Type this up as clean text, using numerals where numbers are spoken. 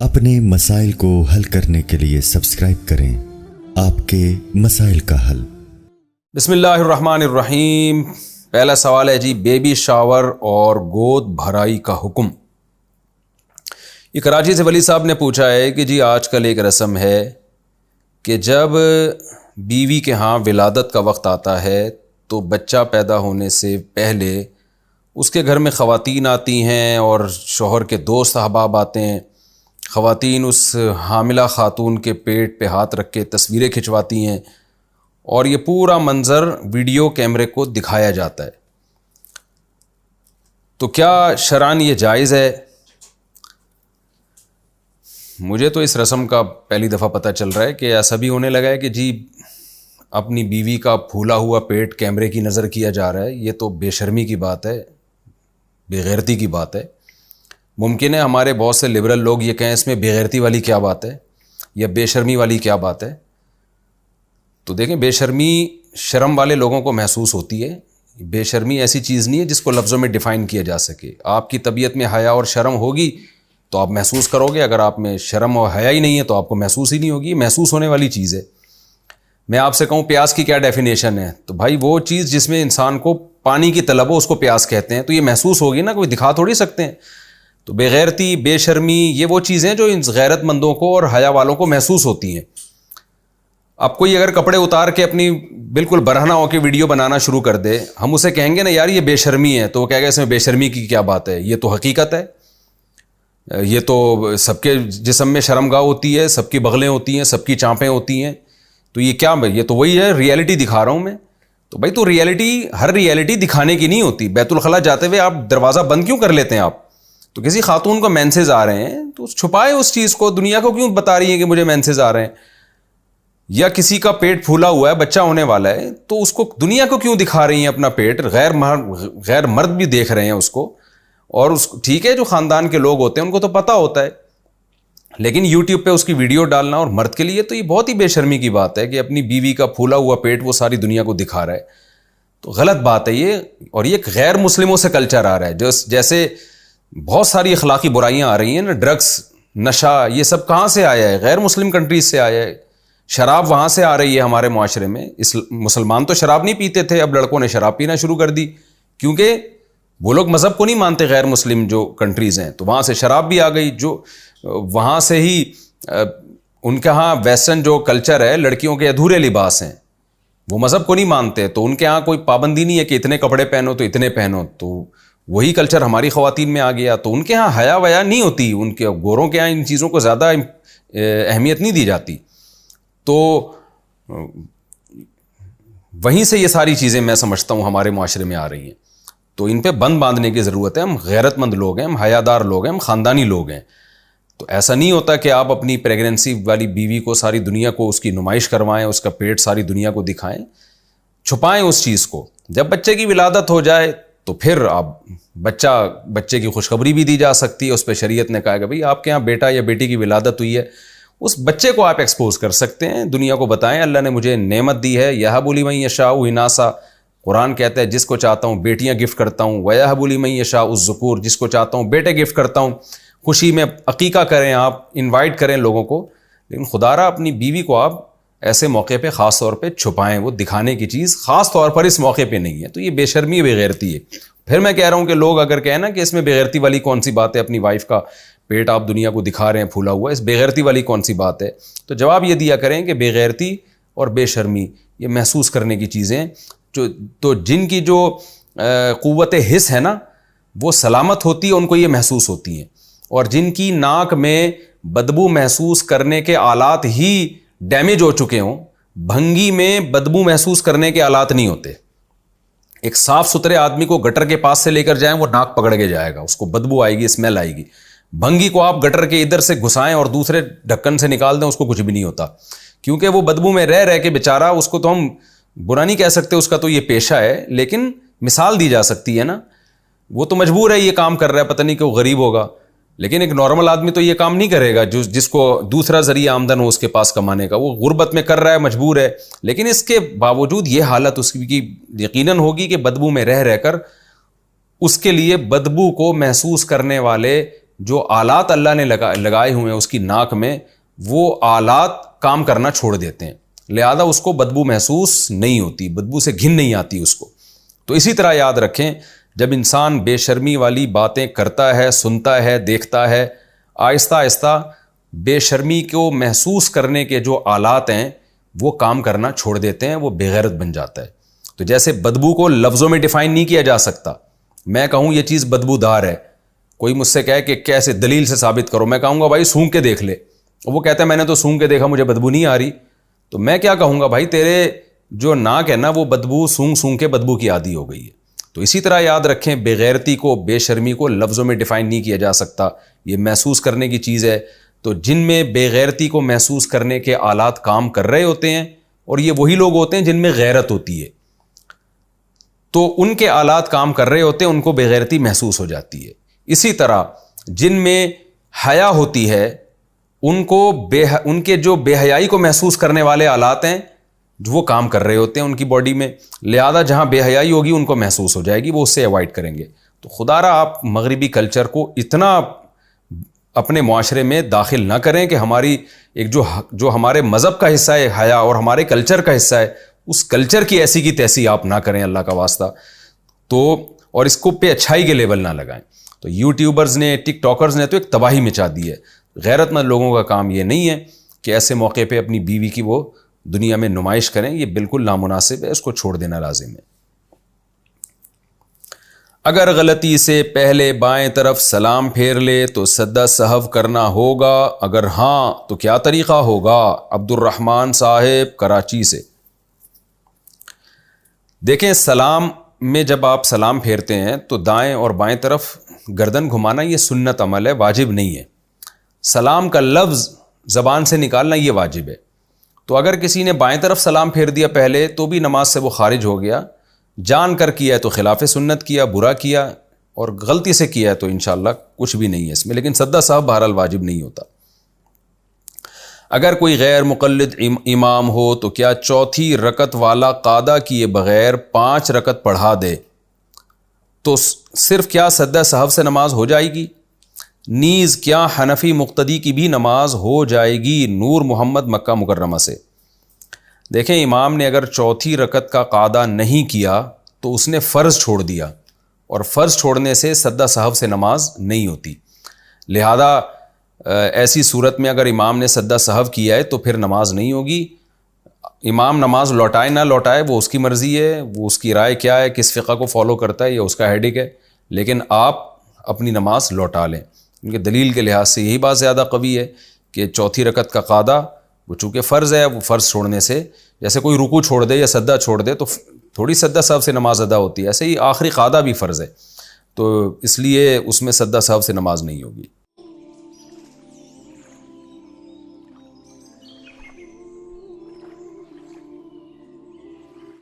اپنے مسائل کو حل کرنے کے لیے سبسکرائب کریں آپ کے مسائل کا حل۔ بسم اللہ الرحمن الرحیم۔ پہلا سوال ہے جی، بیبی شاور اور گود بھرائی کا حکم۔ یہ کراچی سے ولی صاحب نے پوچھا ہے کہ جی آج کل ایک رسم ہے کہ جب بیوی کے ہاں ولادت کا وقت آتا ہے تو بچہ پیدا ہونے سے پہلے اس کے گھر میں خواتین آتی ہیں اور شوہر کے دوست احباب آتے ہیں۔ خواتین اس حاملہ خاتون کے پیٹ پہ ہاتھ رکھ کے تصویریں کھنچواتی ہیں اور یہ پورا منظر ویڈیو کیمرے کو دکھایا جاتا ہے۔ تو کیا شرعاً یہ جائز ہے؟ مجھے تو اس رسم کا پہلی دفعہ پتہ چل رہا ہے کہ ایسا بھی ہونے لگا ہے کہ جی اپنی بیوی کا پھولا ہوا پیٹ کیمرے کی نظر کیا جا رہا ہے۔ یہ تو بے شرمی کی بات ہے، بے غیرتی کی بات ہے۔ ممکن ہے ہمارے بہت سے لبرل لوگ یہ کہیں اس میں بے غیرتی والی کیا بات ہے یا بے شرمی والی کیا بات ہے۔ تو دیکھیں، بے شرمی شرم والے لوگوں کو محسوس ہوتی ہے۔ بے شرمی ایسی چیز نہیں ہے جس کو لفظوں میں ڈیفائن کیا جا سکے۔ آپ کی طبیعت میں حیا اور شرم ہوگی تو آپ محسوس کرو گے، اگر آپ میں شرم اور حیا ہی نہیں ہے تو آپ کو محسوس ہی نہیں ہوگی۔ یہ محسوس ہونے والی چیز ہے۔ میں آپ سے کہوں پیاس کی کیا ڈیفینیشن ہے، تو بھائی وہ چیز جس میں انسان کو پانی کی طلب ہو اس کو پیاس کہتے ہیں، تو یہ محسوس ہوگی نا، کوئی دکھا تھوڑی سکتے ہیں۔ تو بے غیرتی، بے شرمی، یہ وہ چیزیں جو ان غیرت مندوں کو اور حیا والوں کو محسوس ہوتی ہیں۔ اب کوئی اگر کپڑے اتار کے اپنی بالکل برہنہ ہو کے ویڈیو بنانا شروع کر دے، ہم اسے کہیں گے نا یار یہ بے شرمی ہے، تو وہ کہے گا اس میں بے شرمی کی کیا بات ہے، یہ تو حقیقت ہے، یہ تو سب کے جسم میں شرمگاہ ہوتی ہے، سب کی بغلیں ہوتی ہیں، سب کی چانپیں ہوتی ہیں، تو یہ کیا، یہ تو وہی ہے، ریئلٹی دکھا رہا ہوں میں۔ تو بھائی تو ریئلٹی، ہر ریئلٹی دکھانے کی نہیں ہوتی۔ بیت الخلاء جاتے ہوئے آپ دروازہ بند کیوں کر لیتے ہیں؟ آپ تو کسی خاتون کو مینسز آ رہے ہیں تو چھپائے اس چیز کو، دنیا کو کیوں بتا رہی ہیں کہ مجھے مینسز آ رہے ہیں؟ یا کسی کا پیٹ پھولا ہوا ہے، بچہ ہونے والا ہے، تو اس کو دنیا کو کیوں دکھا رہی ہیں اپنا پیٹ؟ غیر مرد بھی دیکھ رہے ہیں اس کو، اور اس ٹھیک ہے جو خاندان کے لوگ ہوتے ہیں ان کو تو پتہ ہوتا ہے، لیکن یوٹیوب پہ اس کی ویڈیو ڈالنا اور مرد کے لیے تو یہ بہت ہی بے شرمی کی بات ہے کہ اپنی بیوی کا پھولا ہوا پیٹ وہ ساری دنیا کو دکھا رہا ہے۔ تو غلط بات ہے یہ، اور یہ غیر مسلموں سے کلچر آ رہا ہے، جیسے بہت ساری اخلاقی برائیاں آ رہی ہیں نا، ڈرگس، نشہ، یہ سب کہاں سے آیا ہے؟ غیر مسلم کنٹریز سے آیا ہے۔ شراب وہاں سے آ رہی ہے ہمارے معاشرے میں۔ مسلمان تو شراب نہیں پیتے تھے، اب لڑکوں نے شراب پینا شروع کر دی، کیونکہ وہ لوگ مذہب کو نہیں مانتے، غیر مسلم جو کنٹریز ہیں، تو وہاں سے شراب بھی آ گئی، جو وہاں سے ہی ان کے ہاں ویسٹرن جو کلچر ہے، لڑکیوں کے ادھورے لباس ہیں، وہ مذہب کو نہیں مانتے، تو ان کے ہاں کوئی پابندی نہیں ہے کہ اتنے کپڑے پہنو تو اتنے پہنو، تو وہی کلچر ہماری خواتین میں آ گیا، تو ان کے ہاں حیا ویا نہیں ہوتی، ان کے گوروں کے ہاں ان چیزوں کو زیادہ اہمیت نہیں دی جاتی، تو وہیں سے یہ ساری چیزیں میں سمجھتا ہوں ہمارے معاشرے میں آ رہی ہیں۔ تو ان پہ بند باندھنے کی ضرورت ہے۔ ہم غیرت مند لوگ ہیں، ہم حیادار لوگ ہیں، ہم خاندانی لوگ ہیں، تو ایسا نہیں ہوتا کہ آپ اپنی پریگننسی والی بیوی کو ساری دنیا کو اس کی نمائش کروائیں، اس کا پیٹ ساری دنیا کو دکھائیں، چھپائیں اس چیز کو۔ جب بچے کی ولادت ہو جائے تو پھر آپ بچے کی خوشخبری بھی دی جا سکتی ہے، اس پہ شریعت نے کہا کہ بھئی آپ کے یہاں بیٹا یا بیٹی کی ولادت ہوئی ہے، اس بچے کو آپ ایکسپوز کر سکتے ہیں، دنیا کو بتائیں اللہ نے مجھے نعمت دی ہے، یہب لمن یشاء اناثا، قرآن کہتا ہے جس کو چاہتا ہوں بیٹیاں گفٹ کرتا ہوں، ویہب لمن یشاء الذکور، جس کو چاہتا ہوں بیٹے گفٹ کرتا ہوں۔ خوشی میں عقیقہ کریں، آپ انوائٹ کریں لوگوں کو، لیکن خدا را اپنی بیوی کو آپ ایسے موقع پہ خاص طور پہ چھپائیں، وہ دکھانے کی چیز خاص طور پر اس موقع پہ نہیں ہے، تو یہ بے شرمی بے غیرتی ہے۔ پھر میں کہہ رہا ہوں کہ لوگ اگر کہیں نا کہ اس میں بے غیرتی والی کون سی بات ہے، اپنی وائف کا پیٹ آپ دنیا کو دکھا رہے ہیں پھولا ہوا، اس بے غیرتی والی کون سی بات ہے؟ تو جواب یہ دیا کریں کہ بے غیرتی اور بے شرمی یہ محسوس کرنے کی چیزیں، تو جن کی جو قوت حس ہے نا وہ سلامت ہوتی ہے، ان کو یہ محسوس ہوتی ہیں، اور جن کی ناک میں بدبو محسوس کرنے کے آلات ہی ڈیمیج ہو چکے ہوں، بھنگی میں بدبو محسوس کرنے کے آلات نہیں ہوتے۔ ایک صاف ستھرے آدمی کو گٹر کے پاس سے لے کر جائیں وہ ناک پکڑ کے جائے گا، اس کو بدبو آئے گی، اسمیل آئے گی۔ بھنگی کو آپ گٹر کے ادھر سے گھسائیں اور دوسرے ڈھکن سے نکال دیں، اس کو کچھ بھی نہیں ہوتا، کیونکہ وہ بدبو میں رہ کے بیچارہ، اس کو تو ہم برا نہیں کہہ سکتے، اس کا تو یہ پیشہ ہے، لیکن مثال دی جا سکتی ہے نا، وہ تو مجبور ہے یہ کام کر رہا ہے، پتہ نہیں کہ وہ غریب ہوگا، لیکن ایک نارمل آدمی تو یہ کام نہیں کرے گا، جس کو دوسرا ذریعہ آمدن ہو اس کے پاس کمانے کا، وہ غربت میں کر رہا ہے، مجبور ہے، لیکن اس کے باوجود یہ حالت اس کی یقیناً ہوگی کہ بدبو میں رہ کر اس کے لیے بدبو کو محسوس کرنے والے جو آلات اللہ نے لگائے ہوئے ہیں اس کی ناک میں، وہ آلات کام کرنا چھوڑ دیتے ہیں، لہذا اس کو بدبو محسوس نہیں ہوتی، بدبو سے گھن نہیں آتی اس کو۔ تو اسی طرح یاد رکھیں، جب انسان بے شرمی والی باتیں کرتا ہے، سنتا ہے، دیکھتا ہے، آہستہ آہستہ بے شرمی کو محسوس کرنے کے جو آلات ہیں وہ کام کرنا چھوڑ دیتے ہیں، وہ بے غیرت بن جاتا ہے۔ تو جیسے بدبو کو لفظوں میں ڈیفائن نہیں کیا جا سکتا، میں کہوں یہ چیز بدبودار ہے، کوئی مجھ سے کہے کہ کیسے دلیل سے ثابت کرو، میں کہوں گا بھائی سونگھ کے دیکھ لے، وہ کہتا ہے میں نے تو سونگھ کے دیکھا مجھے بدبو نہیں آ رہی، تو میں کیا کہوں گا بھائی تیرے جو ناک ہے نا وہ بدبو سونگھ کے بدبو کی عادی ہو گئی ہے۔ تو اسی طرح یاد رکھیں، بے غیرتی کو، بے شرمی کو لفظوں میں ڈیفائن نہیں کیا جا سکتا، یہ محسوس کرنے کی چیز ہے۔ تو جن میں بے غیرتی کو محسوس کرنے کے آلات کام کر رہے ہوتے ہیں، اور یہ وہی لوگ ہوتے ہیں جن میں غیرت ہوتی ہے، تو ان کے آلات کام کر رہے ہوتے ہیں، ان کو بے غیرتی محسوس ہو جاتی ہے۔ اسی طرح جن میں حیا ہوتی ہے، ان کے جو بے حیائی کو محسوس کرنے والے آلات ہیں جو وہ کام کر رہے ہوتے ہیں ان کی باڈی میں، لہذا جہاں بے حیائی ہوگی ان کو محسوس ہو جائے گی، وہ اس سے اوائڈ کریں گے۔ تو خدا را آپ مغربی کلچر کو اتنا اپنے معاشرے میں داخل نہ کریں کہ ہماری ایک جو ہمارے مذہب کا حصہ ہے حیا اور ہمارے کلچر کا حصہ ہے، اس کلچر کی ایسی کی تیسی آپ نہ کریں اللہ کا واسطہ۔ تو اور اس کو پہ اچھائی کے لیبل نہ لگائیں۔ تو یوٹیوبرز نے، ٹک ٹاکرز نے تو ایک تباہی مچا دی ہے۔ غیرت مند لوگوں کا کام یہ نہیں ہے کہ ایسے موقع پہ اپنی بیوی کی وہ دنیا میں نمائش کریں، یہ بالکل نامناسب ہے، اس کو چھوڑ دینا لازم ہے۔ اگر غلطی سے پہلے بائیں طرف سلام پھیر لے تو سجدہ سہو کرنا ہوگا، اگر ہاں تو کیا طریقہ ہوگا؟ عبد الرحمن صاحب کراچی سے۔ دیکھیں، سلام میں جب آپ سلام پھیرتے ہیں تو دائیں اور بائیں طرف گردن گھمانا یہ سنت عمل ہے، واجب نہیں ہے۔ سلام کا لفظ زبان سے نکالنا یہ واجب ہے۔ تو اگر کسی نے بائیں طرف سلام پھیر دیا پہلے تو بھی نماز سے وہ خارج ہو گیا، جان کر کیا ہے تو خلاف سنت کیا، برا کیا، اور غلطی سے کیا ہے تو انشاءاللہ کچھ بھی نہیں ہے اس میں، لیکن سجدہ سہو بہرحال واجب نہیں ہوتا۔ اگر کوئی غیر مقلد امام ہو تو کیا چوتھی رکعت والا قاعدہ کیے بغیر 5 رکعت پڑھا دے تو صرف کیا سجدہ سہو سے نماز ہو جائے گی؟ نیز کیا حنفی مقتدی کی بھی نماز ہو جائے گی؟ نور محمد مکہ مکرمہ سے۔ دیکھیں، امام نے اگر چوتھی رکعت کا قاعدہ نہیں کیا تو اس نے فرض چھوڑ دیا، اور فرض چھوڑنے سے سجدہ سہو سے نماز نہیں ہوتی، لہذا ایسی صورت میں اگر امام نے سجدہ سہو کیا ہے تو پھر نماز نہیں ہوگی۔ امام نماز لوٹائے نہ لوٹائے وہ اس کی مرضی ہے، وہ اس کی رائے کیا ہے، کس فقہ کو فالو کرتا ہے، یہ اس کا ہیڈک ہے، لیکن آپ اپنی نماز لوٹا لیں، کیونکہ دلیل کے لحاظ سے یہی بات زیادہ قوی ہے کہ چوتھی رکعت کا قاعدہ وہ چونکہ فرض ہے، وہ فرض چھوڑنے سے، جیسے کوئی رکوع چھوڑ دے یا سجدہ چھوڑ دے تو تھوڑی سجدہ سہو سے نماز ادا ہوتی ہے، ایسے ہی آخری قاعدہ بھی فرض ہے، تو اس لیے اس میں سجدہ سہو سے نماز نہیں ہوگی۔